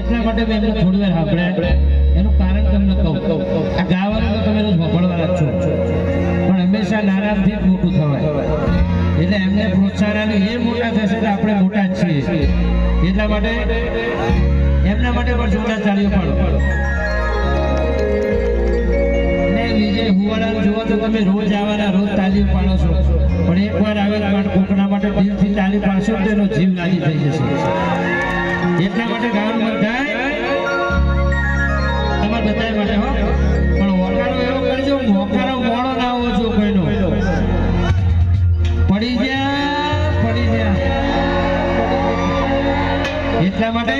એટલા માટે મેં એમને થોડી વાર સાંભળ્યા. એનું કારણ તમને કહું. આ ગાવાનું તો તમે રોજ સાંભળવાના જ છો, પણ હંમેશા નારાજથી જ મોટું થવાય. એટલે એમને પ્રોત્સાહન એ મોટા થશે તો આપણે મોટા જ છીએ. એટલા માટે એમના માટે પણ જોરદાર તાળીઓ પાડો. ને વિજય હુવાડાને જુઓ તો તમે રોજ આવવાના, રોજ તાળીઓ પાડો છો, પણ એકવાર આવેલા કોકના માટે દિલથી તાળી પાડશો તો એનો જીવ લાગી થઈ જશે. એટલા માટે ગાવાનું બધા તમારે બધા માટે હો, પણ હોકારો એવો કરજો, હોકારો મોડો ના હોવો જો કોઈનો. પડી જા એટલા માટે